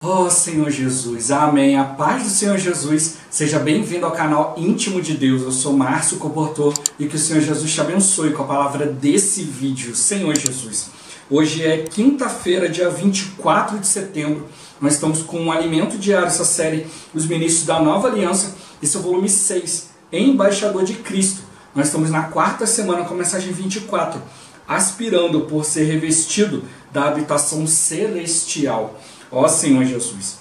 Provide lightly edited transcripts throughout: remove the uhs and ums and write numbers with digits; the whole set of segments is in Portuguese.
Oh Senhor Jesus, amém. A paz do Senhor Jesus, seja bem-vindo ao canal Íntimo de Deus. Eu sou Márcio Comportor e que o Senhor Jesus te abençoe com a palavra desse vídeo. Senhor Jesus, hoje é quinta-feira, dia 24 de setembro. Nós estamos com um alimento diário, essa série Os Ministros da Nova Aliança. Esse é o volume 6, Embaixador de Cristo. Nós estamos na quarta semana com a mensagem 24, aspirando por ser revestido da habitação celestial. Ó Senhor Jesus,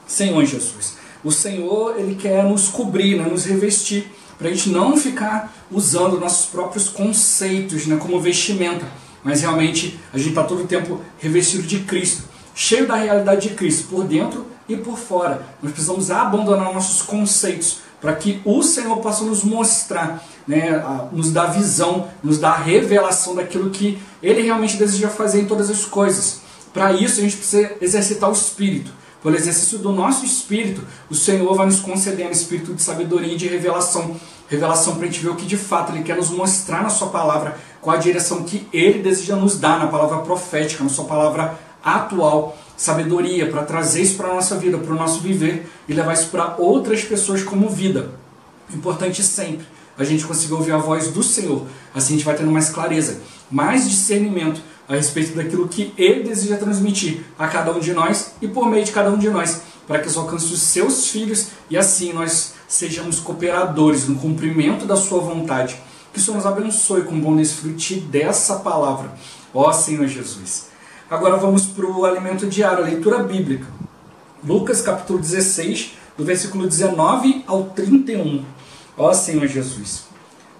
Senhor Jesus, o Senhor Ele quer nos cobrir, nos revestir, para a gente não ficar usando nossos próprios conceitos como vestimenta, mas realmente a gente está todo o tempo revestido de Cristo, cheio da realidade de Cristo, por dentro e por fora. Nós precisamos abandonar nossos conceitos, para que o Senhor possa nos mostrar, nos dar visão, nos dar revelação daquilo que Ele realmente deseja fazer em todas as coisas. Para isso a gente precisa exercitar o Espírito. Pelo exercício do nosso Espírito, o Senhor vai nos conceder um espírito de sabedoria e de revelação. Revelação para a gente ver o que de fato Ele quer nos mostrar na sua palavra, qual a direção que Ele deseja nos dar na palavra profética, na sua palavra atual. Sabedoria para trazer isso para a nossa vida, para o nosso viver e levar isso para outras pessoas como vida. Importante sempre a gente conseguir ouvir a voz do Senhor. Assim a gente vai tendo mais clareza, mais discernimento a respeito daquilo que Ele deseja transmitir a cada um de nós e por meio de cada um de nós, para que isso alcance os seus filhos e assim nós sejamos cooperadores no cumprimento da sua vontade. Que o Senhor nos abençoe com bom desfrute dessa palavra. Ó Senhor Jesus. Agora vamos para o alimento diário, a leitura bíblica. Lucas capítulo 16, do versículo 19 ao 31. Ó Senhor Jesus.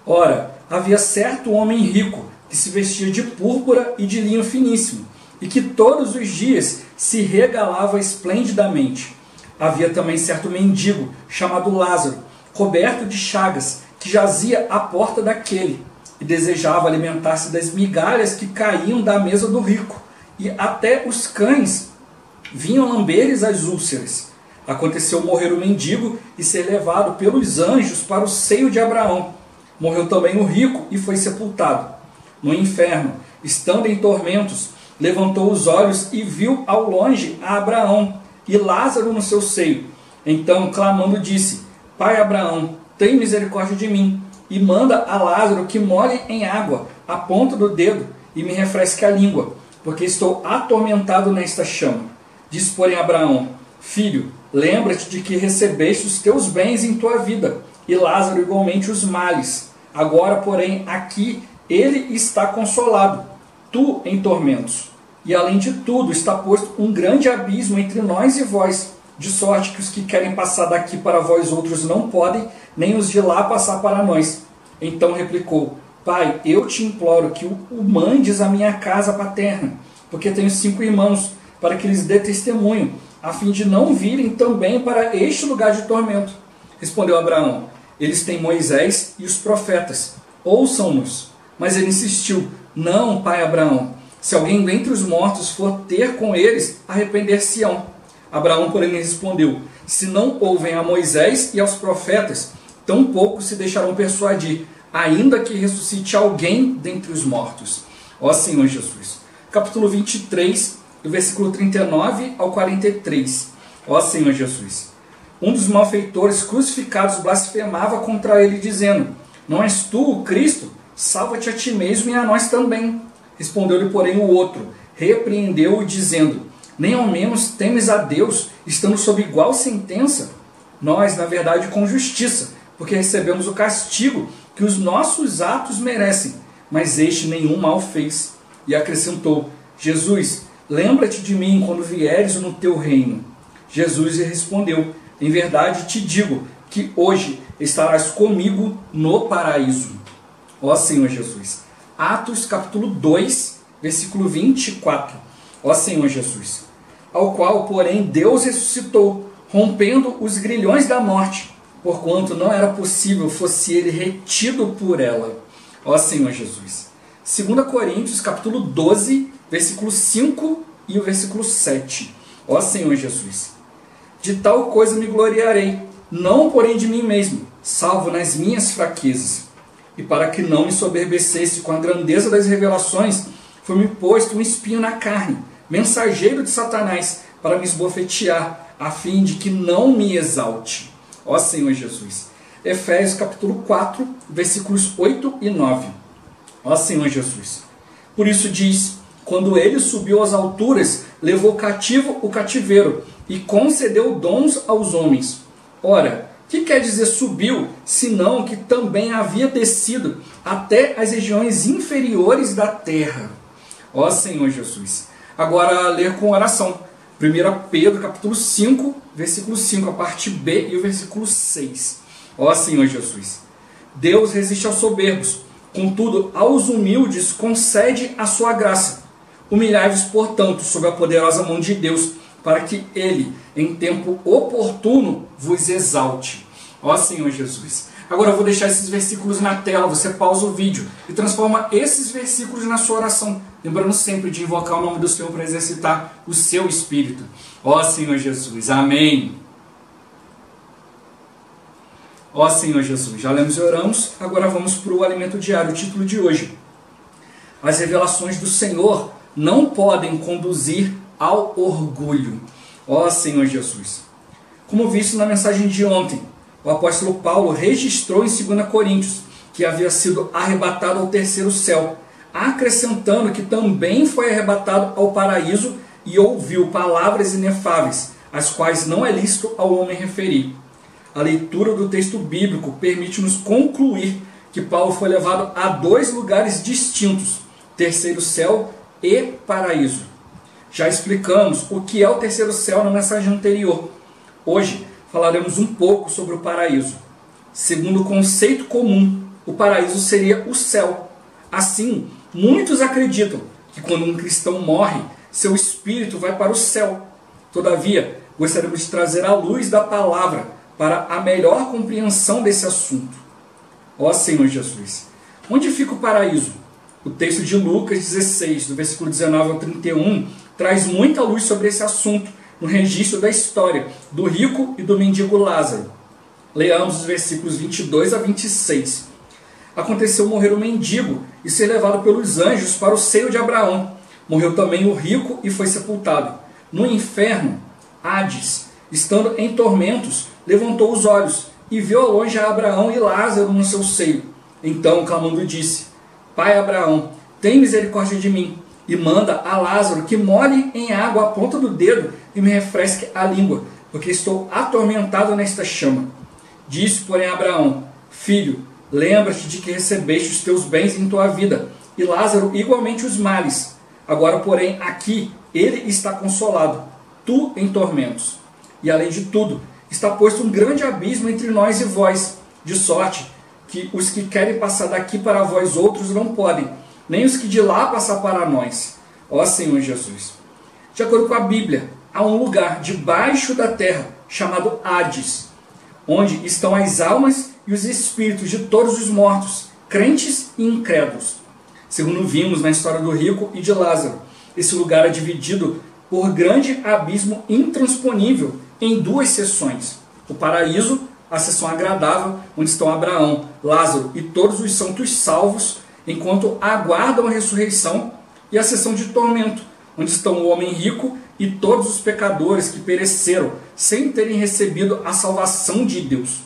Ora, havia certo homem rico, que se vestia de púrpura e de linho finíssimo, e que todos os dias se regalava esplendidamente. Havia também certo mendigo, chamado Lázaro, coberto de chagas, que jazia à porta daquele, e desejava alimentar-se das migalhas que caíam da mesa do rico, e até os cães vinham lamber-lhes as úlceras. Aconteceu morrer o mendigo e ser levado pelos anjos para o seio de Abraão. Morreu também o rico e foi sepultado. No inferno, estando em tormentos, levantou os olhos e viu ao longe a Abraão e Lázaro no seu seio. Então, clamando, disse: Pai Abraão, tem misericórdia de mim, e manda a Lázaro que molhe em água a ponta do dedo e me refresque a língua, porque estou atormentado nesta chama. Disse, porém, Abraão: Filho, lembra-te de que recebeste os teus bens em tua vida, e Lázaro igualmente os males. Agora, porém, aqui ele está consolado, tu em tormentos. E além de tudo está posto um grande abismo entre nós e vós, de sorte que os que querem passar daqui para vós outros não podem, nem os de lá passar para nós. Então replicou: Pai, eu te imploro que o mandes à minha casa paterna, porque tenho 5 irmãos, para que lhes dê testemunho, a fim de não virem também para este lugar de tormento. Respondeu Abraão: Eles têm Moisés e os profetas, ouçam-nos. Mas ele insistiu: Não, pai Abraão, se alguém dentre os mortos for ter com eles, arrepender-se-ão. Abraão, porém, lhe respondeu: Se não ouvem a Moisés e aos profetas, tampouco se deixarão persuadir, ainda que ressuscite alguém dentre os mortos. Ó Senhor Jesus. Capítulo 23, do versículo 39 ao 43. Ó Senhor Jesus. Um dos malfeitores crucificados blasfemava contra ele, dizendo: Não és tu o Cristo? Salva-te a ti mesmo e a nós também. Respondeu-lhe, porém, o outro, repreendeu-o, dizendo: Nem ao menos temes a Deus, estando sob igual sentença? Nós, na verdade, com justiça, porque recebemos o castigo que os nossos atos merecem, mas este nenhum mal fez. E acrescentou: Jesus, lembra-te de mim quando vieres no teu reino. Jesus lhe respondeu: Em verdade te digo que hoje estarás comigo no paraíso. Ó Senhor Jesus. Atos capítulo 2, versículo 24. Ó Senhor Jesus. Ao qual, porém, Deus ressuscitou, rompendo os grilhões da morte, porquanto não era possível fosse ele retido por ela. Ó Senhor Jesus. 2 Coríntios capítulo 12, versículo 5 e o versículo 7. Ó Senhor Jesus. De tal coisa me gloriarei, não porém de mim mesmo, salvo nas minhas fraquezas. E para que não me soberbecesse com a grandeza das revelações, foi-me posto um espinho na carne, mensageiro de Satanás, para me esbofetear, a fim de que não me exalte. Ó Senhor Jesus. Efésios capítulo 4, versículos 8 e 9. Ó Senhor Jesus. Por isso diz: quando ele subiu às alturas, levou cativo o cativeiro e concedeu dons aos homens. Ora, que quer dizer subiu, senão que também havia descido até as regiões inferiores da terra. Ó Senhor Jesus. Agora ler com oração. 1 Pedro capítulo 5, versículo 5, a parte B e o versículo 6. Ó Senhor Jesus. Deus resiste aos soberbos, contudo aos humildes concede a sua graça. Humilhai-vos, portanto, sob a poderosa mão de Deus, para que Ele, em tempo oportuno, vos exalte. Ó Senhor Jesus. Agora eu vou deixar esses versículos na tela, você pausa o vídeo e transforma esses versículos na sua oração. Lembrando sempre de invocar o nome do Senhor para exercitar o seu espírito. Ó Senhor Jesus. Amém. Ó Senhor Jesus. Já lemos e oramos, agora vamos para o alimento diário, o título de hoje. As revelações do Senhor não podem conduzir ao orgulho. Ó Senhor Jesus. Como visto na mensagem de ontem, o apóstolo Paulo registrou em 2 Coríntios que havia sido arrebatado ao terceiro céu, acrescentando que também foi arrebatado ao paraíso e ouviu palavras inefáveis, as quais não é lícito ao homem referir. A leitura do texto bíblico permite-nos concluir que Paulo foi levado a dois lugares distintos, terceiro céu e paraíso. Já explicamos o que é o terceiro céu na mensagem anterior. Hoje falaremos um pouco sobre o paraíso. Segundo o conceito comum, o paraíso seria o céu. Assim, muitos acreditam que quando um cristão morre, seu espírito vai para o céu. Todavia, gostaríamos de trazer a luz da palavra para a melhor compreensão desse assunto. Ó Senhor Jesus, onde fica o paraíso? O texto de Lucas 16, do versículo 19 ao 31, traz muita luz sobre esse assunto, no registro da história do rico e do mendigo Lázaro. Leamos os versículos 22 a 26. Aconteceu morrer o mendigo e ser levado pelos anjos para o seio de Abraão. Morreu também o rico e foi sepultado. No inferno, Hades, estando em tormentos, levantou os olhos e viu ao longe a Abraão e Lázaro no seu seio. Então, clamando, disse: Pai Abraão, tem misericórdia de mim, e manda a Lázaro que molhe em água a ponta do dedo e me refresque a língua, porque estou atormentado nesta chama. Disse, porém, Abraão: Filho, lembra-te de que recebeste os teus bens em tua vida, e Lázaro igualmente os males. Agora, porém, aqui ele está consolado, tu em tormentos. E além de tudo, está posto um grande abismo entre nós e vós, de sorte que os que querem passar daqui para vós outros não podem, nem os que de lá passar para nós. Ó Senhor Jesus. De acordo com a Bíblia, há um lugar debaixo da terra, chamado Hades, onde estão as almas e os espíritos de todos os mortos, crentes e incrédulos. Segundo vimos na história do rico e de Lázaro, esse lugar é dividido por grande abismo intransponível em duas seções. O paraíso, a seção agradável, onde estão Abraão, Lázaro e todos os santos salvos, enquanto aguardam a ressurreição, e a seção de tormento, onde estão o homem rico e todos os pecadores que pereceram sem terem recebido a salvação de Deus.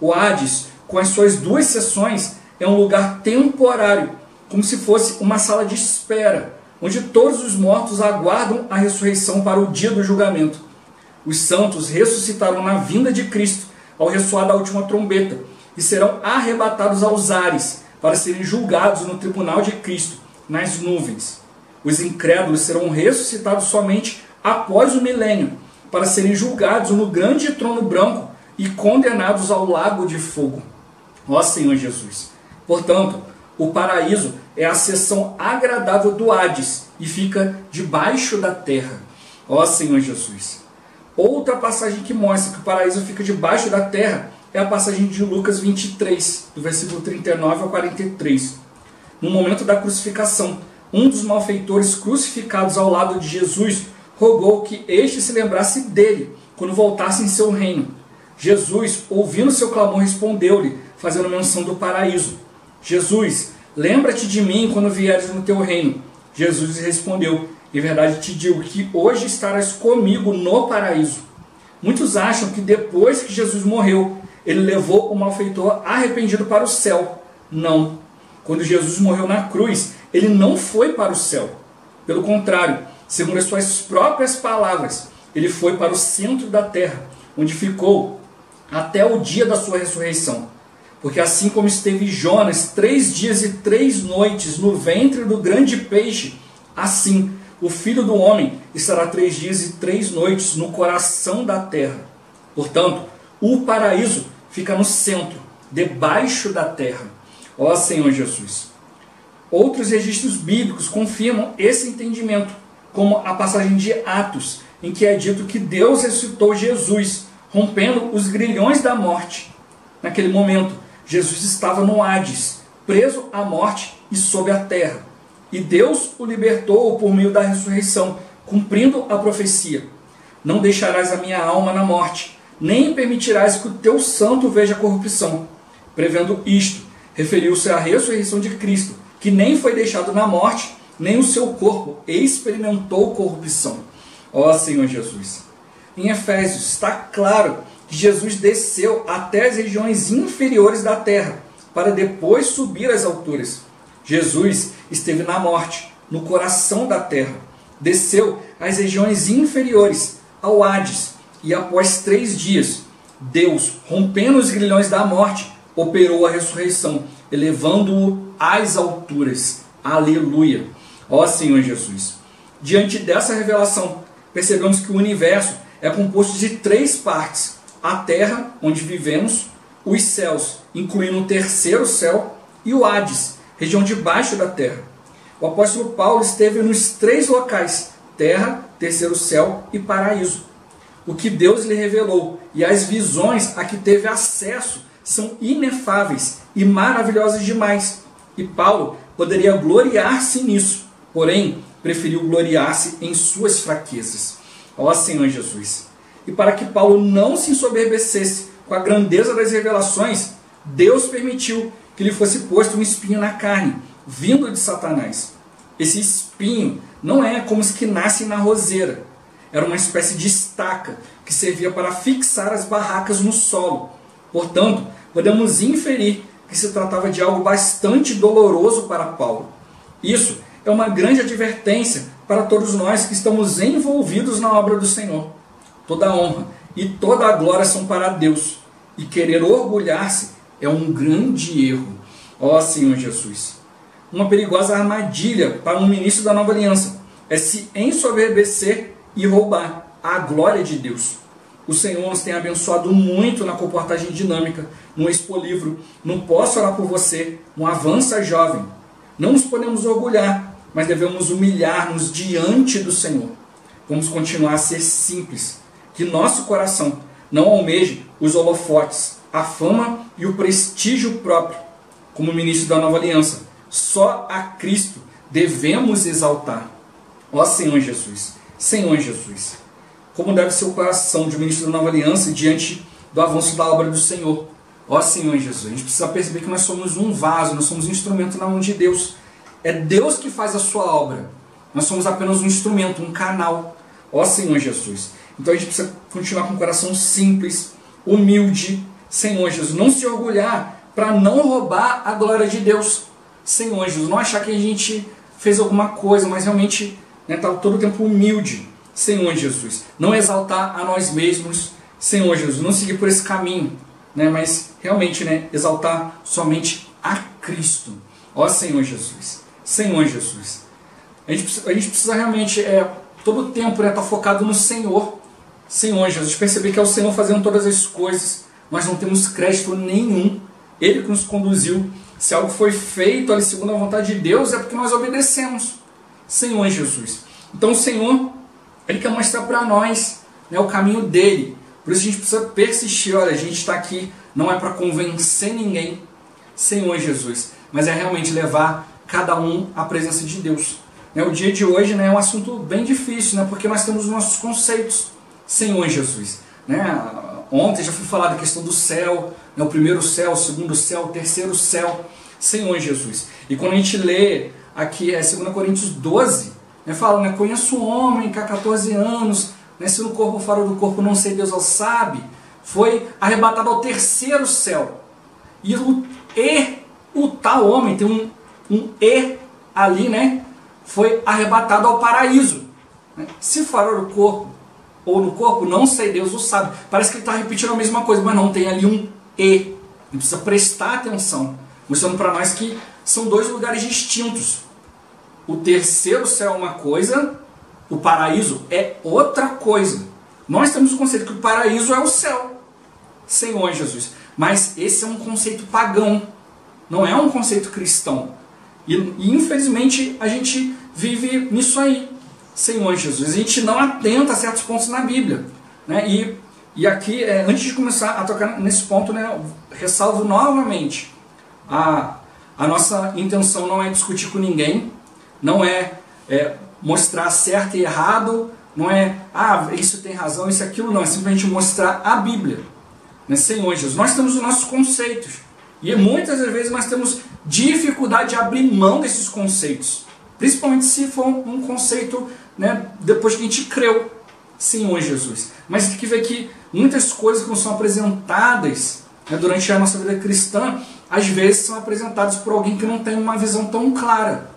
O Hades, com as suas duas seções, é um lugar temporário, como se fosse uma sala de espera, onde todos os mortos aguardam a ressurreição para o dia do julgamento. Os santos ressuscitarão na vinda de Cristo, ao ressoar da última trombeta, e serão arrebatados aos ares, para serem julgados no tribunal de Cristo, nas nuvens. Os incrédulos serão ressuscitados somente após o milênio, para serem julgados no grande trono branco e condenados ao lago de fogo. Ó Senhor Jesus! Portanto, o paraíso é a seção agradável do Hades e fica debaixo da terra. Ó Senhor Jesus! Outra passagem que mostra que o paraíso fica debaixo da terra é a passagem de Lucas 23, do versículo 39 ao 43. No momento da crucificação, um dos malfeitores crucificados ao lado de Jesus rogou que este se lembrasse dele quando voltasse em seu reino. Jesus, ouvindo seu clamor, respondeu-lhe, fazendo menção do paraíso: Jesus, lembra-te de mim quando vieres no teu reino. Jesus lhe respondeu: Em verdade te digo que hoje estarás comigo no paraíso. Muitos acham que depois que Jesus morreu, ele levou o malfeitor arrependido para o céu. Não. Quando Jesus morreu na cruz, ele não foi para o céu. Pelo contrário, segundo as suas próprias palavras, ele foi para o centro da terra, onde ficou até o dia da sua ressurreição. Porque assim como esteve Jonas 3 dias e 3 noites no ventre do grande peixe, assim o Filho do Homem estará 3 dias e 3 noites no coração da terra. Portanto, o paraíso fica no centro, debaixo da terra. Ó Senhor Jesus! Outros registros bíblicos confirmam esse entendimento, como a passagem de Atos, em que é dito que Deus ressuscitou Jesus, rompendo os grilhões da morte. Naquele momento, Jesus estava no Hades, preso à morte e sob a terra. E Deus o libertou por meio da ressurreição, cumprindo a profecia: não deixarás a minha alma na morte, nem permitirás que o teu santo veja corrupção. Prevendo isto, referiu-se à ressurreição de Cristo, que nem foi deixado na morte, nem o seu corpo experimentou corrupção. Ó Senhor Jesus! Em Efésios está claro que Jesus desceu até as regiões inferiores da terra, para depois subir às alturas. Jesus esteve na morte, no coração da terra, desceu às regiões inferiores, ao Hades, e após 3 dias, Deus, rompendo os grilhões da morte, operou a ressurreição, elevando-o às alturas. Aleluia! Ó Senhor Jesus! Diante dessa revelação, percebemos que o universo é composto de 3 partes: a terra, onde vivemos, os céus, incluindo o terceiro céu, e o Hades, região debaixo da terra. O apóstolo Paulo esteve nos 3 locais: terra, terceiro céu e paraíso. O que Deus lhe revelou e as visões a que teve acesso são inefáveis e maravilhosas demais. E Paulo poderia gloriar-se nisso, porém preferiu gloriar-se em suas fraquezas. Ó Senhor Jesus! E para que Paulo não se ensoberbecesse com a grandeza das revelações, Deus permitiu que lhe fosse posto um espinho na carne, vindo de Satanás. Esse espinho não é como os que nascem na roseira. Era uma espécie de estaca que servia para fixar as barracas no solo. Portanto, podemos inferir que se tratava de algo bastante doloroso para Paulo. Isso é uma grande advertência para todos nós que estamos envolvidos na obra do Senhor. Toda a honra e toda a glória são para Deus, e querer orgulhar-se é um grande erro. Ó Senhor Jesus! Uma perigosa armadilha para um ministro da nova aliança é se ensoberbecer e roubar a glória de Deus. O Senhor nos tem abençoado muito na comportagem dinâmica, no Expolivro, no Posso Orar por Você, no Avança Jovem. Não nos podemos orgulhar, mas devemos humilhar-nos diante do Senhor. Vamos continuar a ser simples, que nosso coração não almeje os holofotes, a fama e o prestígio próprio. Como ministro da nova aliança, só a Cristo devemos exaltar. Ó Senhor Jesus! Senhor Jesus! Como deve ser o coração de um ministro da nova aliança diante do avanço da obra do Senhor? Ó Senhor Jesus! A gente precisa perceber que nós somos um vaso, nós somos um instrumento na mão de Deus. É Deus que faz a sua obra. Nós somos apenas um instrumento, um canal. Ó Senhor Jesus! Então a gente precisa continuar com o coração simples, humilde. Senhor Jesus, não se orgulhar para não roubar a glória de Deus. Senhor Jesus, não achar que a gente fez alguma coisa, mas realmente estar todo o tempo humilde. Senhor Jesus, não exaltar a nós mesmos. Senhor Jesus, não seguir por esse caminho, mas realmente exaltar somente a Cristo. Ó Senhor Jesus, Senhor Jesus. A gente precisa realmente, todo o tempo, estar focado no Senhor. Senhor Jesus, perceber que é o Senhor fazendo todas as coisas. Nós não temos crédito nenhum. Ele que nos conduziu. Se algo foi feito ali segundo a vontade de Deus, é porque nós obedecemos. Senhor Jesus. Então o Senhor, Ele quer mostrar para nós o caminho dele. Por isso a gente precisa persistir. Olha, a gente está aqui, não é para convencer ninguém, Senhor Jesus, mas é realmente levar cada um à presença de Deus. O dia de hoje é um assunto bem difícil, porque nós temos os nossos conceitos. Senhor Jesus. Ontem já fui falar da questão do céu, o primeiro céu, o segundo céu, o terceiro céu. Senhor Jesus. E quando a gente lê aqui 2 Coríntios 12, Fala, né, conheço um homem que há 14 anos, né, se no corpo ou fora do corpo não sei, Deus o sabe, foi arrebatado ao terceiro céu. E o tal homem, tem um E ali, né, foi arrebatado ao paraíso. Se fora do corpo ou no corpo, não sei, Deus o sabe. Parece que ele está repetindo a mesma coisa, mas não, tem ali um E. Ele precisa prestar atenção, mostrando para nós que são dois lugares distintos. O terceiro céu é uma coisa, o paraíso é outra coisa. Nós temos o conceito que o paraíso é o céu, Senhor Jesus. Mas esse é um conceito pagão, não é um conceito cristão. E infelizmente a gente vive nisso aí, Senhor Jesus. A gente não atenta a certos pontos na Bíblia. Né? E aqui, antes de começar a tocar nesse ponto, né, ressalvo novamente, a nossa intenção não é discutir com ninguém, não é mostrar certo e errado, não é, isso tem razão, isso e aquilo, não. É simplesmente mostrar a Bíblia. Né? Senhor Jesus, nós temos os nossos conceitos. E muitas das vezes nós temos dificuldade de abrir mão desses conceitos. Principalmente se for um conceito, né, depois que a gente creu, Senhor Jesus. Mas tem que ver que muitas coisas que não são apresentadas, né, durante a nossa vida cristã, às vezes são apresentadas por alguém que não tem uma visão tão clara.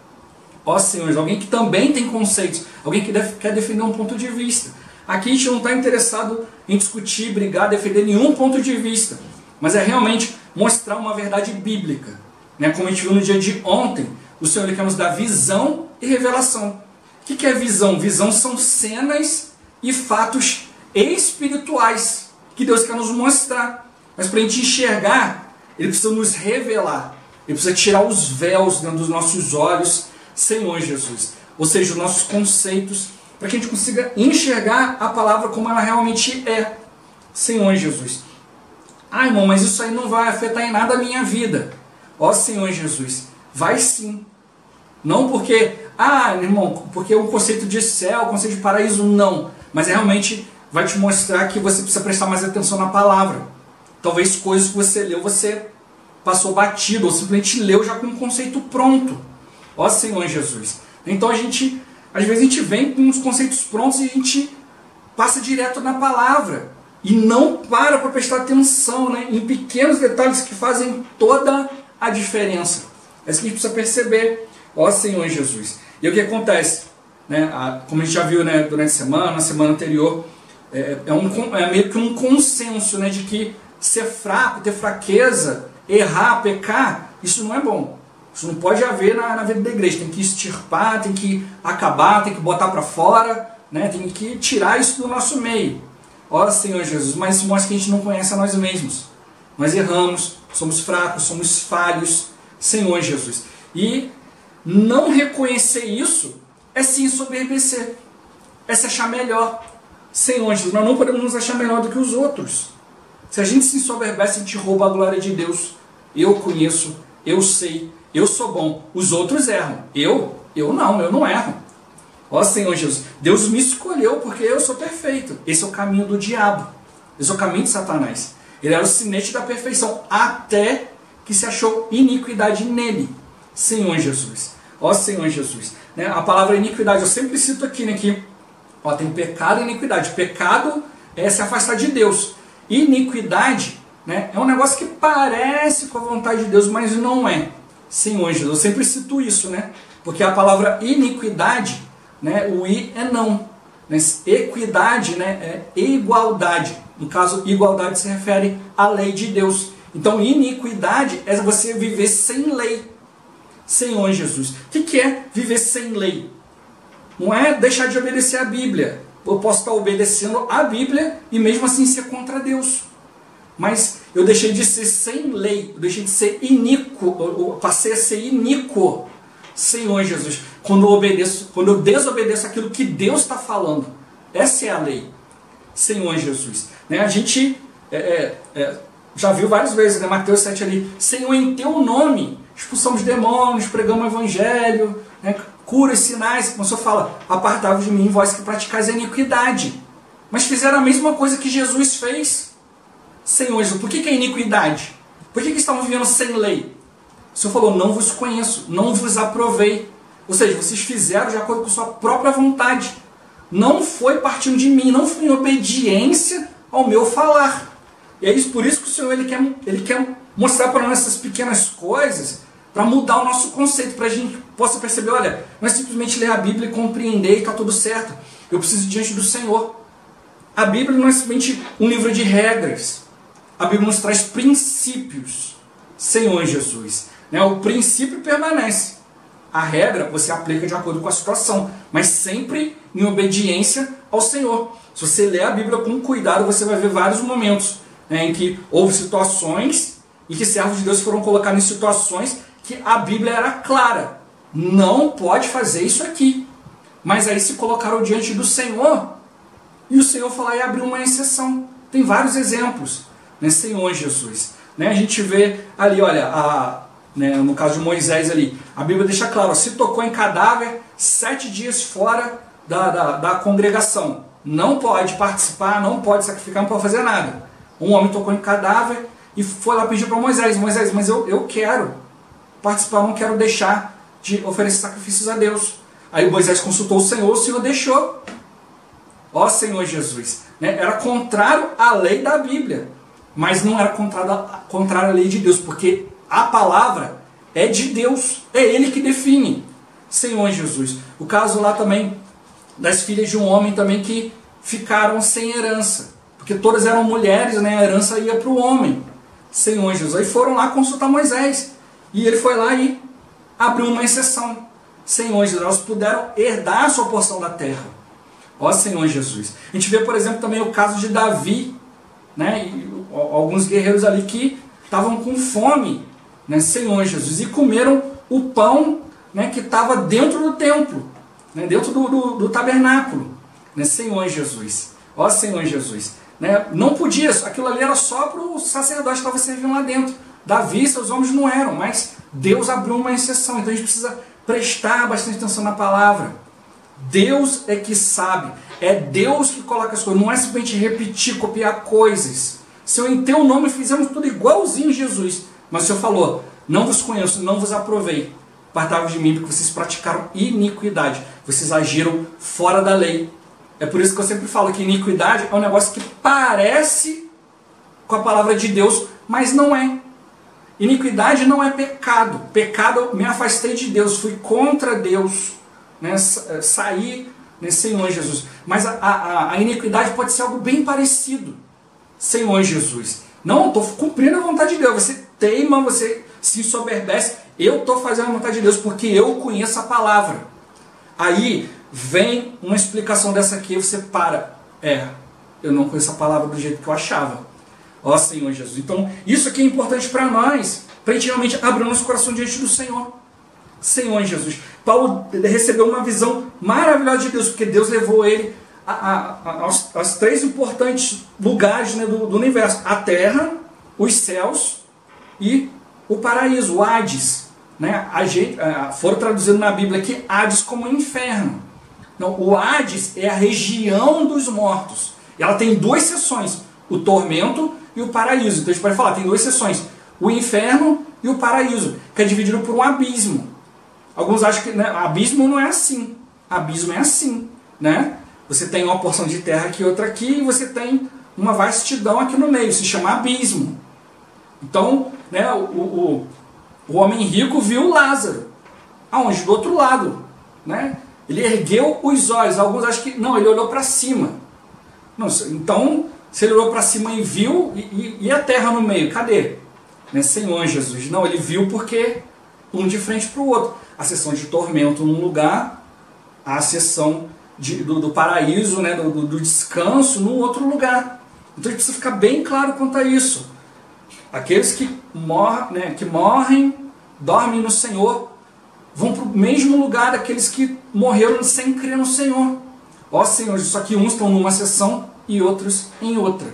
Ó Senhor, alguém que também tem conceitos, alguém que quer defender um ponto de vista. Aqui a gente não está interessado em discutir, brigar, defender nenhum ponto de vista, mas é realmente mostrar uma verdade bíblica. Né? Como a gente viu no dia de ontem, o Senhor ele quer nos dar visão e revelação. O que é visão? Visão são cenas e fatos espirituais que Deus quer nos mostrar. Mas para a gente enxergar, Ele precisa nos revelar. Ele precisa tirar os véus dos nossos olhos, Senhor Jesus. Ou seja, os nossos conceitos, para que a gente consiga enxergar a palavra como ela realmente é, Senhor Jesus. Irmão, mas isso aí não vai afetar em nada a minha vida. Ó Senhor Jesus, vai sim. Não porque, irmão, porque o conceito de céu, o conceito de paraíso, não. Mas realmente vai te mostrar que você precisa prestar mais atenção na palavra. Talvez coisas que você leu, você passou batido, ou simplesmente leu já com um conceito pronto. Ó Senhor Jesus. Então às vezes a gente vem com os conceitos prontos e a gente passa direto na palavra. E não para prestar atenção, né, em pequenos detalhes que fazem toda a diferença. É isso que a gente precisa perceber. Ó Senhor Jesus. E o que acontece? Né, como a gente já viu, né, durante na semana anterior, é meio que um consenso, né, de que ser fraco, ter fraqueza, errar, pecar, isso não é bom. Isso não pode haver na vida da igreja. Tem que extirpar, tem que acabar, tem que botar para fora, né, tem que tirar isso do nosso meio. Ó Senhor Jesus, mas isso mostra que a gente não conhece a nós mesmos. Nós erramos, somos fracos, somos falhos, Senhor Jesus. E não reconhecer isso é se ensoberbecer, é se achar melhor. Senhor Jesus, nós não podemos nos achar melhor do que os outros. Se a gente se ensoberbece, a gente rouba a glória de Deus. Eu conheço, eu sei, eu sou bom. Os outros erram. Eu não erro. Ó Senhor Jesus, Deus me escolheu porque eu sou perfeito. Esse é o caminho do diabo. Esse é o caminho de Satanás. Ele era o sinete da perfeição, até que se achou iniquidade nele. Senhor Jesus. Ó Senhor Jesus. Né? A palavra iniquidade, eu sempre cito aqui, né, que tem pecado e iniquidade. Pecado é se afastar de Deus. Iniquidade, né, é um negócio que parece com a vontade de Deus, mas não é. Senhor Jesus, eu sempre cito isso, né? Porque a palavra iniquidade, né, o I é não. Né? Equidade, né, é igualdade. No caso, igualdade se refere à lei de Deus. Então, iniquidade é você viver sem lei. Senhor Jesus. O que é viver sem lei? Não é deixar de obedecer a Bíblia. Eu posso estar obedecendo a Bíblia e mesmo assim ser contra Deus. Mas eu deixei de ser sem lei, eu deixei de ser iníquo, eu passei a ser iníquo. Senhor Jesus, quando eu desobedeço aquilo que Deus está falando. Essa é a lei. Senhor Jesus. Né? A gente já viu várias vezes, né? Mateus 7 ali, Senhor, em teu nome, expulsamos demônios, pregamos o evangelho, né? Cura, sinais, como o Senhor fala, apartai-vos de mim, vós que praticais a iniquidade. Mas fizeram a mesma coisa que Jesus fez. Senhor Jesus, por que é iniquidade? Por que estavam vivendo sem lei? O Senhor falou, não vos conheço, não vos aprovei. Ou seja, vocês fizeram de acordo com sua própria vontade. Não foi partindo de mim, não foi em obediência ao meu falar. E é isso, por isso que o Senhor ele quer mostrar para nós essas pequenas coisas, para mudar o nosso conceito, para a gente possa perceber, olha, não é simplesmente ler a Bíblia e compreender e está tudo certo. Eu preciso ir diante do Senhor. A Bíblia não é simplesmente um livro de regras. A Bíblia nos traz princípios. Senhor Jesus. O princípio permanece. A regra você aplica de acordo com a situação, mas sempre em obediência ao Senhor. Se você ler a Bíblia com cuidado, você vai ver vários momentos em que houve situações em que servos de Deus foram colocados em situações que a Bíblia era clara. Não pode fazer isso aqui. Mas aí se colocaram diante do Senhor e o Senhor foi lá e abriu uma exceção. Tem vários exemplos. Senhor Jesus. A gente vê ali, olha, no caso de Moisés ali, a Bíblia deixa claro, se tocou em cadáver 7 dias fora da congregação. Não pode participar, não pode sacrificar, não pode fazer nada. Um homem tocou em cadáver e foi lá pedir para Moisés, mas eu quero participar, não quero deixar de oferecer sacrifícios a Deus. Aí Moisés consultou o Senhor deixou. Ó Senhor Jesus. Era contrário à lei da Bíblia, mas não era contrário à lei de Deus, porque a palavra é de Deus, é Ele que define. Senhor Jesus. O caso lá também das filhas de um homem também que ficaram sem herança, porque todas eram mulheres, a herança ia para o homem. Senhor Jesus. Aí foram lá consultar Moisés, e ele foi lá e abriu uma exceção. Senhor Jesus, elas puderam herdar a sua porção da terra. Ó Senhor Jesus. A gente vê, por exemplo, também o caso de Davi, e alguns guerreiros ali que estavam com fome, Senhor Jesus, e comeram o pão, que estava dentro do templo, dentro do tabernáculo, Senhor Jesus. Ó Senhor Jesus. Não podia, aquilo ali era só para o sacerdote que estava servindo lá dentro. Davi e seus homens não eram, mas Deus abriu uma exceção. Então a gente precisa prestar bastante atenção na palavra. Deus é que sabe, é Deus que coloca as coisas, não é simplesmente repetir, copiar coisas. Senhor, em teu nome fizemos tudo igualzinho Jesus, mas o Senhor falou, não vos conheço, não vos aprovei, apartai-vos de mim, porque vocês praticaram iniquidade, vocês agiram fora da lei. É por isso que eu sempre falo que iniquidade é um negócio que parece com a palavra de Deus, mas não é. Iniquidade não é pecado. Pecado, eu me afastei de Deus, fui contra Deus, saí, Senhor Jesus. Mas a iniquidade pode ser algo bem parecido. Senhor Jesus. Não, estou cumprindo a vontade de Deus. Você teima, você se ensoberbece. Eu estou fazendo a vontade de Deus porque eu conheço a palavra. Aí vem uma explicação dessa aqui e você para. Eu não conheço a palavra do jeito que eu achava. Ó Senhor Jesus. Então, isso aqui é importante para nós, para a gente realmente abrir o nosso coração diante do Senhor. Senhor Jesus. Paulo recebeu uma visão maravilhosa de Deus, porque Deus levou ele aos 3 importantes lugares do universo: a terra, os céus e o paraíso, o Hades. Foram traduzindo na Bíblia aqui Hades como inferno. Não, o Hades é a região dos mortos. Ela tem 2 seções: o tormento e o paraíso. Então a gente pode falar, tem 2 seções: o inferno e o paraíso, que é dividido por um abismo. Alguns acham que abismo não é assim. Abismo é assim, Você tem uma porção de terra aqui, outra aqui, e você tem uma vastidão aqui no meio, se chama abismo. Então, o homem rico viu Lázaro. Aonde? Do outro lado, Ele ergueu os olhos. Alguns acham que não, ele olhou para cima. Não, então, se ele olhou para cima e viu, e a terra no meio? Cadê? Senhor Jesus. Não, ele viu porque um de frente para o outro. A seção de tormento num lugar, a seção do paraíso, do descanso num outro lugar. Então a gente precisa ficar bem claro quanto a isso. Aqueles que morrem, dormem no Senhor, vão para o mesmo lugar daqueles que morreram sem crer no Senhor. Ó Senhor, só que uns estão numa seção e outros em outra.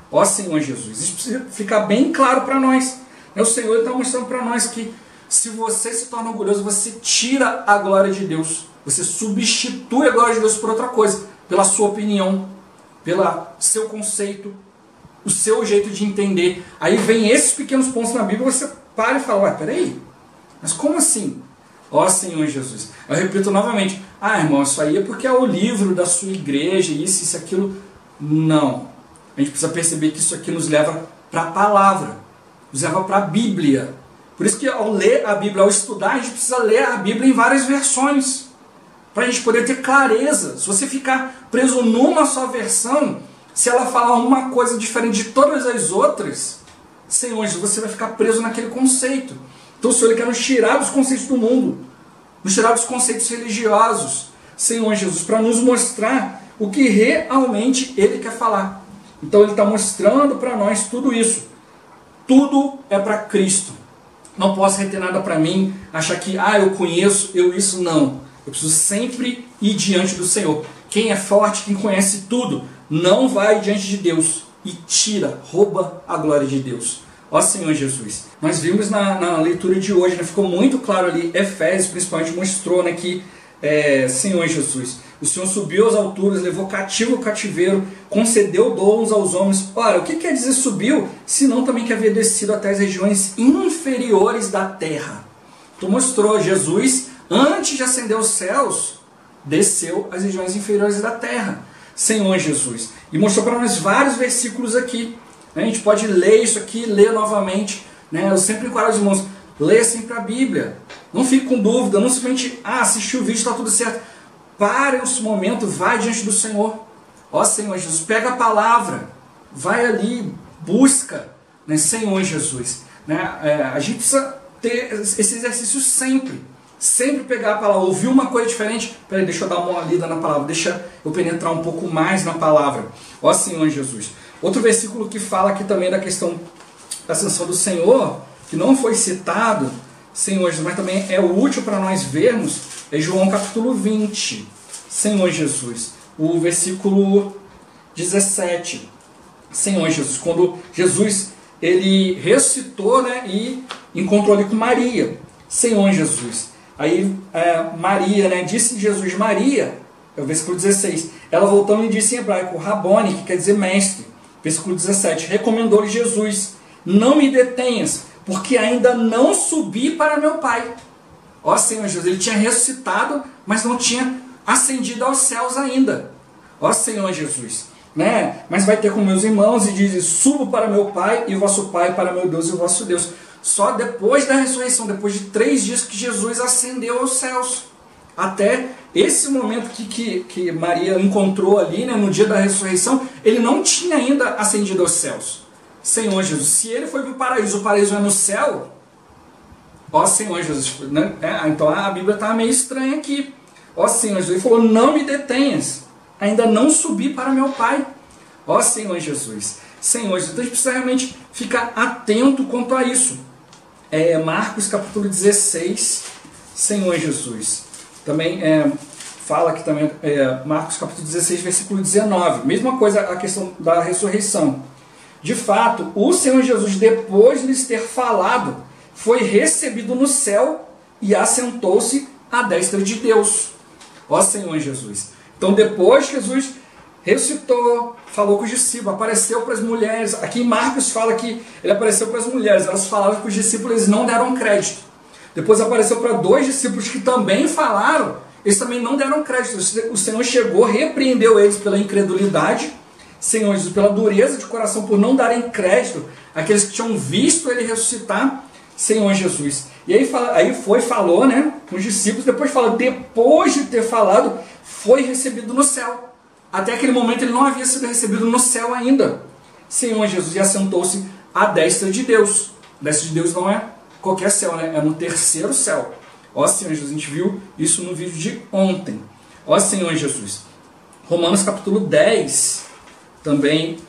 Ó Senhor Jesus, isso precisa ficar bem claro para nós. O Senhor está mostrando para nós que se você se torna orgulhoso, você tira a glória de Deus. Você substitui a glória de Deus por outra coisa. Pela sua opinião, pelo seu conceito, o seu jeito de entender. Aí vem esses pequenos pontos na Bíblia, você para e fala, peraí, mas como assim? Ó Senhor Jesus. Eu repito novamente, irmão, isso aí é porque é o livro da sua igreja, isso, aquilo. Não. A gente precisa perceber que isso aqui nos leva para a palavra, nos leva para a Bíblia. Por isso que ao ler a Bíblia, ao estudar, a gente precisa ler a Bíblia em várias versões, para a gente poder ter clareza. Se você ficar preso numa só versão, se ela falar uma coisa diferente de todas as outras, Senhor Jesus, você vai ficar preso naquele conceito. Então o Senhor ele quer nos tirar dos conceitos do mundo, nos tirar dos conceitos religiosos, Senhor Jesus, para nos mostrar o que realmente Ele quer falar. Então Ele está mostrando para nós tudo isso. Tudo é para Cristo. Não posso reter nada para mim, achar que, eu conheço, isso não. Eu preciso sempre ir diante do Senhor. Quem é forte, quem conhece tudo, não vai diante de Deus e tira, rouba a glória de Deus. Ó Senhor Jesus. Nós vimos na leitura de hoje, ficou muito claro ali, Efésios principalmente mostrou que, Senhor Jesus, o Senhor subiu às alturas, levou cativo o cativeiro, concedeu dons aos homens. Ora, o que quer dizer subiu, senão também que havia descido até as regiões inferiores da terra? Então mostrou, Jesus, antes de ascender aos céus, desceu às regiões inferiores da terra. Senhor Jesus. E mostrou para nós vários versículos aqui. A gente pode ler isso aqui, ler novamente. Eu sempre encorajo os irmãos, leia sempre a Bíblia. Não fique com dúvida, não simplesmente, assistiu o vídeo, está tudo certo. Pare esse momento, vai diante do Senhor. Ó Senhor Jesus, pega a palavra, vai ali, busca, Senhor Jesus. A gente precisa ter esse exercício sempre. Sempre pegar a palavra, ouvir uma coisa diferente. Peraí, deixa eu dar uma lida na palavra, deixa eu penetrar um pouco mais na palavra. Ó Senhor Jesus. Outro versículo que fala aqui também da questão da ascensão do Senhor, que não foi citado, Senhor Jesus, mas também é útil para nós vermos, é João capítulo 20. Senhor Jesus, o versículo 17. Senhor Jesus, quando Jesus ele ressuscitou, e encontrou ali com Maria. Senhor Jesus. Aí Maria, disse Jesus, Maria, é o versículo 16. Ela voltando e disse em hebraico, Rabone, que quer dizer mestre. Versículo 17. Recomendou-lhe Jesus, não me detenhas, porque ainda não subi para meu Pai. Ó Senhor Jesus, ele tinha ressuscitado, mas não tinha ascendido aos céus ainda. Ó Senhor Jesus. Mas vai ter com meus irmãos e diz, subo para meu Pai e vosso Pai, para meu Deus e o vosso Deus. Só depois da ressurreição, depois de 3 dias que Jesus ascendeu aos céus. Até esse momento que Maria encontrou ali, no dia da ressurreição, ele não tinha ainda ascendido aos céus. Senhor Jesus, se ele foi para o paraíso é no céu, ó Senhor Jesus, então a Bíblia está meio estranha aqui. Ó Senhor Jesus, ele falou, não me detenhas, ainda não subi para meu Pai. Ó Senhor Jesus, Senhor Jesus, então a gente precisa realmente ficar atento quanto a isso. Marcos capítulo 16, Senhor Jesus. Também fala aqui também, Marcos capítulo 16, versículo 19. Mesma coisa a questão da ressurreição. De fato, o Senhor Jesus, depois de lhes ter falado, foi recebido no céu e assentou-se à destra de Deus. Ó Senhor Jesus. Então depois Jesus ressuscitou, falou com os discípulos, apareceu para as mulheres. Aqui em Marcos fala que ele apareceu para as mulheres, elas falaram com os discípulos, eles não deram crédito. Depois apareceu para 2 discípulos que também falaram, eles também não deram crédito. O Senhor chegou, repreendeu eles pela incredulidade, Senhor Jesus, pela dureza de coração, por não darem crédito àqueles que tinham visto ele ressuscitar, Senhor Jesus. E aí falou, com os discípulos, depois de ter falado, foi recebido no céu. Até aquele momento ele não havia sido recebido no céu ainda. Senhor Jesus, e assentou-se à destra de Deus. A destra de Deus não é qualquer céu, é no 3º céu. Ó Senhor Jesus, a gente viu isso no vídeo de ontem. Ó Senhor Jesus. Romanos capítulo 10 também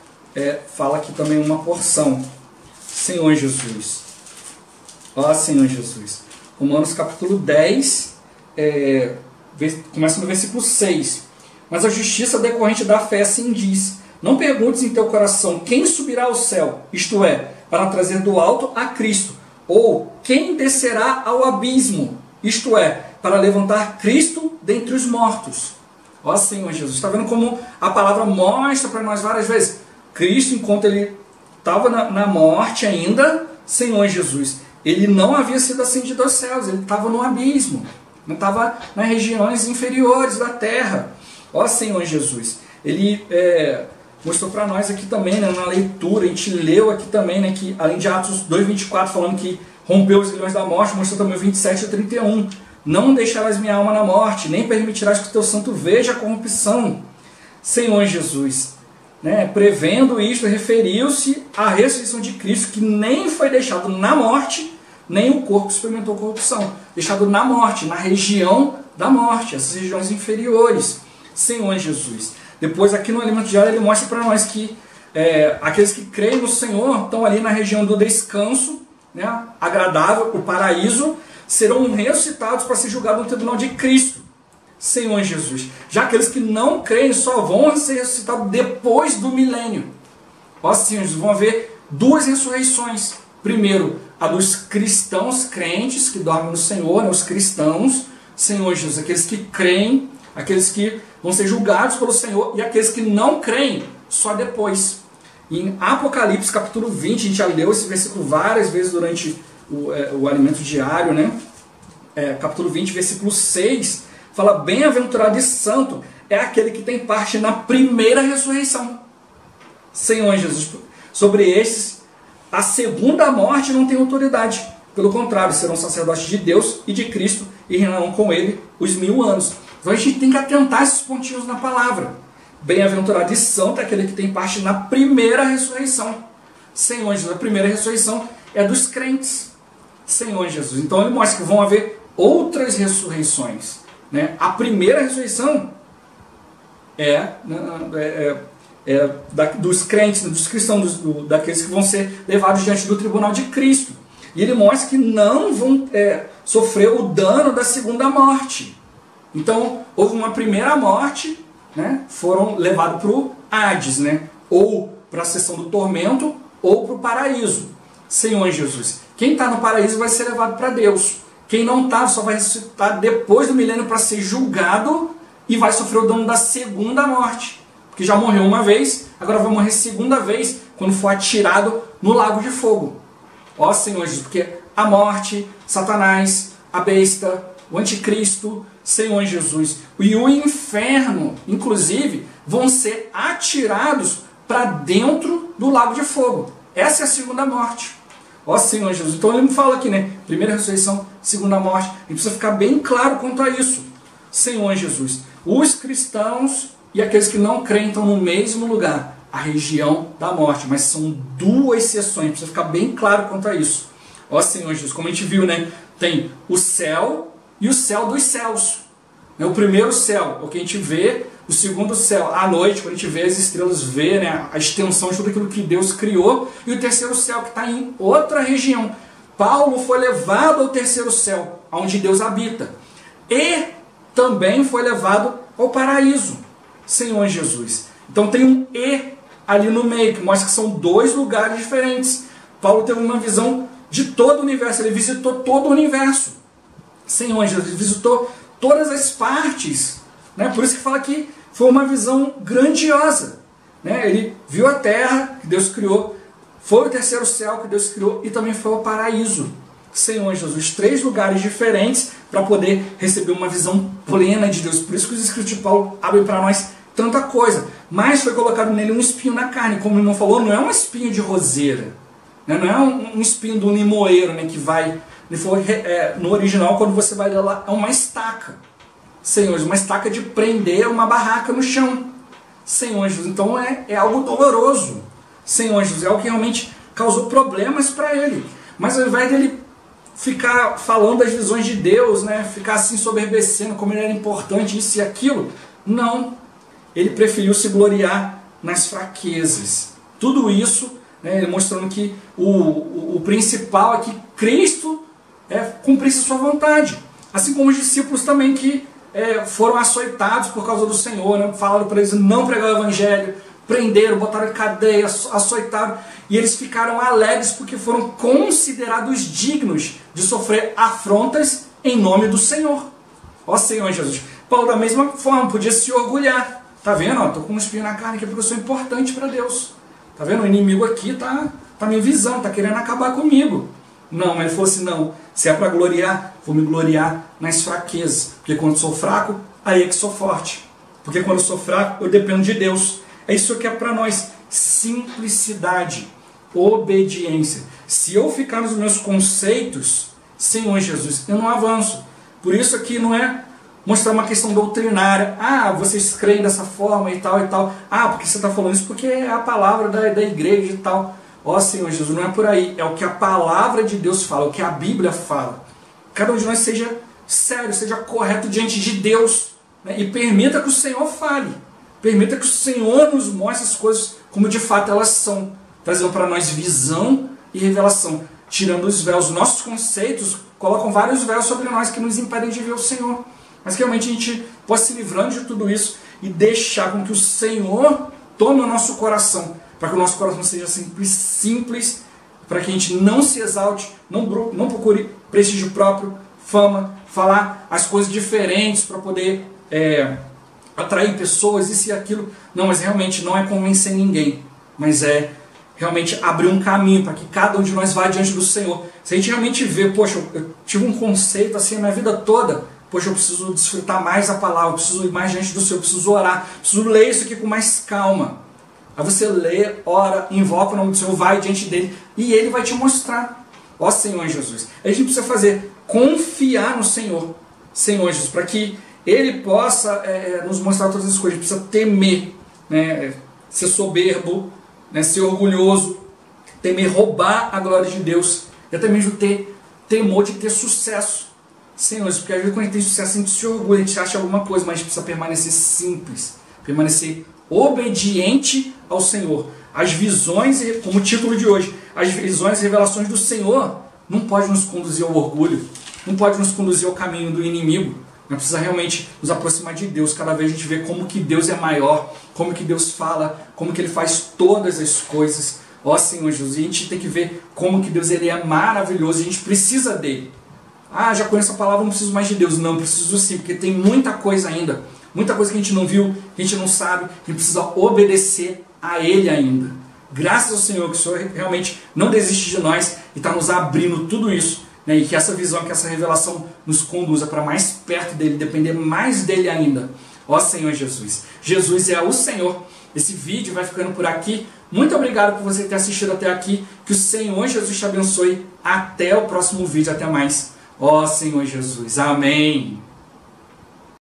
fala aqui também uma porção. Senhor Jesus. Ó Senhor Jesus. Romanos capítulo 10, começa no versículo 6. Mas a justiça decorrente da fé assim diz, não perguntes em teu coração quem subirá ao céu, isto é, para trazer do alto a Cristo, ou quem descerá ao abismo, isto é, para levantar Cristo dentre os mortos. Ó Senhor Jesus, está vendo como a palavra mostra para nós várias vezes? Cristo, enquanto ele estava na morte ainda, Senhor Jesus, ele não havia sido ascendido aos céus, ele estava no abismo, não estava nas regiões inferiores da terra. Ó Senhor Jesus, ele mostrou para nós aqui também, né, na leitura, a gente leu aqui também, né, que além de Atos 2:24 falando que rompeu os grilhões da morte, mostrou também o 27:31. Não deixarás minha alma na morte, nem permitirás que o teu santo veja a corrupção. Senhor Jesus, né, prevendo isto, referiu-se à ressurreição de Cristo, que nem foi deixado na morte, nem o corpo experimentou corrupção. Deixado na morte, na região da morte, essas regiões inferiores. Senhor Jesus. Depois aqui no alimento diário ele mostra para nós que aqueles que creem no Senhor estão ali na região do descanso, né, agradável, o paraíso, serão ressuscitados para ser julgados no tribunal de Cristo. Senhor Jesus. Já aqueles que não creem só vão ser ressuscitados depois do milênio. Ó Senhor Jesus, vão haver duas ressurreições. Primeiro, a dos cristãos crentes que dormem no Senhor, né, os cristãos. Senhor Jesus, aqueles que creem, aqueles que vão ser julgados pelo Senhor, e aqueles que não creem só depois. Em Apocalipse capítulo 20, a gente já leu esse versículo várias vezes durante o alimento diário, né? Capítulo 20, versículo 6, fala: bem-aventurado e santo é aquele que tem parte na primeira ressurreição. Senhor Jesus, sobre estes, a segunda morte não tem autoridade. Pelo contrário, serão sacerdotes de Deus e de Cristo e reinarão com ele os 1000 anos. Então a gente tem que atentar esses pontinhos na palavra. Bem-aventurado e santo é aquele que tem parte na primeira ressurreição. Senhor Jesus, a primeira ressurreição é dos crentes. Senhor Jesus. Então ele mostra que vão haver outras ressurreições, né? A primeira ressurreição dos crentes, dos cristãos, daqueles que vão ser levados diante do tribunal de Cristo. E ele mostra que não vão sofrer o dano da segunda morte. Então houve uma primeira morte, né? Foram levados para o Hades, né? Ou para a sessão do tormento, ou para o paraíso. Senhor Jesus. Quem está no paraíso vai ser levado para Deus. Quem não está só vai ressuscitar depois do milênio para ser julgado e vai sofrer o dano da segunda morte. Porque já morreu uma vez, agora vai morrer segunda vez quando for atirado no lago de fogo. Ó Senhor Jesus, porque a morte, Satanás, a besta, o anticristo, Senhor Jesus, e o inferno, inclusive, vão ser atirados para dentro do lago de fogo. Essa é a segunda morte. Ó Senhor Jesus. Então ele me fala aqui, né? Primeira ressurreição, segunda morte. E precisa ficar bem claro quanto a isso. Senhor Jesus. Os cristãos e aqueles que não creem estão no mesmo lugar, a região da morte. Mas são duas seções. Precisa ficar bem claro quanto a isso. Ó Senhor Jesus. Como a gente viu, né? Tem o céu e o céu dos céus. O primeiro céu é o que a gente vê. O segundo céu, à noite, quando a gente vê as estrelas, vê, né, a extensão de tudo aquilo que Deus criou. E o terceiro céu, que está em outra região. Paulo foi levado ao terceiro céu, onde Deus habita. E também foi levado ao paraíso, Senhor Jesus. Então tem um E ali no meio, que mostra que são dois lugares diferentes. Paulo teve uma visão de todo o universo. Ele visitou todo o universo. Senhor Jesus, ele visitou todas as partes. Né? Por isso que fala que foi uma visão grandiosa. Né? Ele viu a terra que Deus criou, foi o terceiro céu que Deus criou e também foi o paraíso. Senhor Jesus, 3 lugares diferentes para poder receber uma visão plena de Deus. Por isso que os escritos de Paulo abrem para nós tanta coisa. Mas foi colocado nele um espinho na carne. Como o irmão falou, não é um espinho de roseira. Né? Não é um espinho do limoeiro, né, que vai... Ele falou, no original, quando você vai ler lá, é uma estaca. Senhor, uma estaca de prender uma barraca no chão. Senhor Jesus, então é algo doloroso. Senhor Jesus, é algo que realmente causou problemas para ele. Mas ao invés dele ficar falando das visões de Deus, né, ficar assim soberbecendo como ele era importante, isso e aquilo, não. Ele preferiu se gloriar nas fraquezas. Tudo isso, né, mostrando que o principal é que Cristo cumprisse sua vontade. Assim como os discípulos também que foram açoitados por causa do Senhor, né? Falaram para eles não pregar o evangelho, prenderam, botaram em cadeia, açoitaram, e eles ficaram alegres porque foram considerados dignos de sofrer afrontas em nome do Senhor. Ó Senhor Jesus. Paulo da mesma forma podia se orgulhar. Tá vendo? Estou com um espinho na carne aqui porque eu sou importante para Deus. Tá vendo? O inimigo aqui tá me visando, tá querendo acabar comigo. Não, mas ele falou assim, não, se é para gloriar, vou me gloriar nas fraquezas. Porque quando sou fraco, aí é que sou forte. Porque quando eu sou fraco, eu dependo de Deus. É isso que é para nós, simplicidade, obediência. Se eu ficar nos meus conceitos, Senhor Jesus, eu não avanço. Por isso aqui não é mostrar uma questão doutrinária. Ah, vocês creem dessa forma e tal e tal. Ah, porque você está falando isso porque é a palavra da igreja e tal. Ó Senhor Jesus, não é por aí. É o que a palavra de Deus fala, o que a Bíblia fala. Cada um de nós seja sério, seja correto diante de Deus, né? E permita que o Senhor fale. Permita que o Senhor nos mostre as coisas como de fato elas são. Trazendo para nós visão e revelação. Tirando os véus. Nossos conceitos colocam vários véus sobre nós que nos impedem de ver o Senhor. Mas que realmente a gente possa se livrando de tudo isso e deixar com que o Senhor tome o nosso coração. Para que o nosso coração seja simples, para que a gente não se exalte, não procure prestígio próprio, fama, falar as coisas diferentes para poder atrair pessoas, isso e aquilo. Não, mas realmente não é convencer ninguém, mas é realmente abrir um caminho para que cada um de nós vá diante do Senhor. Se a gente realmente vê, poxa, eu tive um conceito assim a minha vida toda, poxa, eu preciso desfrutar mais da palavra, eu preciso ir mais diante do Senhor, eu preciso orar, eu preciso ler isso aqui com mais calma. Aí você lê, ora, invoca o nome do Senhor, vai diante dele e ele vai te mostrar. Ó Senhor Jesus. A gente precisa fazer, confiar no Senhor, Senhor Jesus, para que ele possa nos mostrar todas as coisas. A gente precisa temer, né, ser soberbo, né, ser orgulhoso, temer roubar a glória de Deus e até mesmo ter temor de ter sucesso. Senhor Jesus, porque às vezes quando a gente tem sucesso a gente se orgulha, a gente acha alguma coisa, mas a gente precisa permanecer simples, permanecer obediente ao Senhor. As visões, como o título de hoje, as visões e revelações do Senhor não pode nos conduzir ao orgulho, não pode nos conduzir ao caminho do inimigo. Nós precisamos realmente nos aproximar de Deus. Cada vez a gente vê como que Deus é maior, como que Deus fala, como que Ele faz todas as coisas. Ó Senhor Jesus, e a gente tem que ver como que Deus ele é maravilhoso, a gente precisa dele. Ah, já conheço a palavra, não preciso mais de Deus. Não, preciso sim, porque tem muita coisa ainda. Muita coisa que a gente não viu, que a gente não sabe, que a gente precisa obedecer a Ele ainda. Graças ao Senhor, que o Senhor realmente não desiste de nós e está nos abrindo tudo isso, né? E que essa visão, que essa revelação nos conduza para mais perto dEle, depender mais dEle ainda. Ó Senhor Jesus. Jesus é o Senhor. Esse vídeo vai ficando por aqui. Muito obrigado por você ter assistido até aqui. Que o Senhor Jesus te abençoe. Até o próximo vídeo. Até mais. Ó Senhor Jesus. Amém.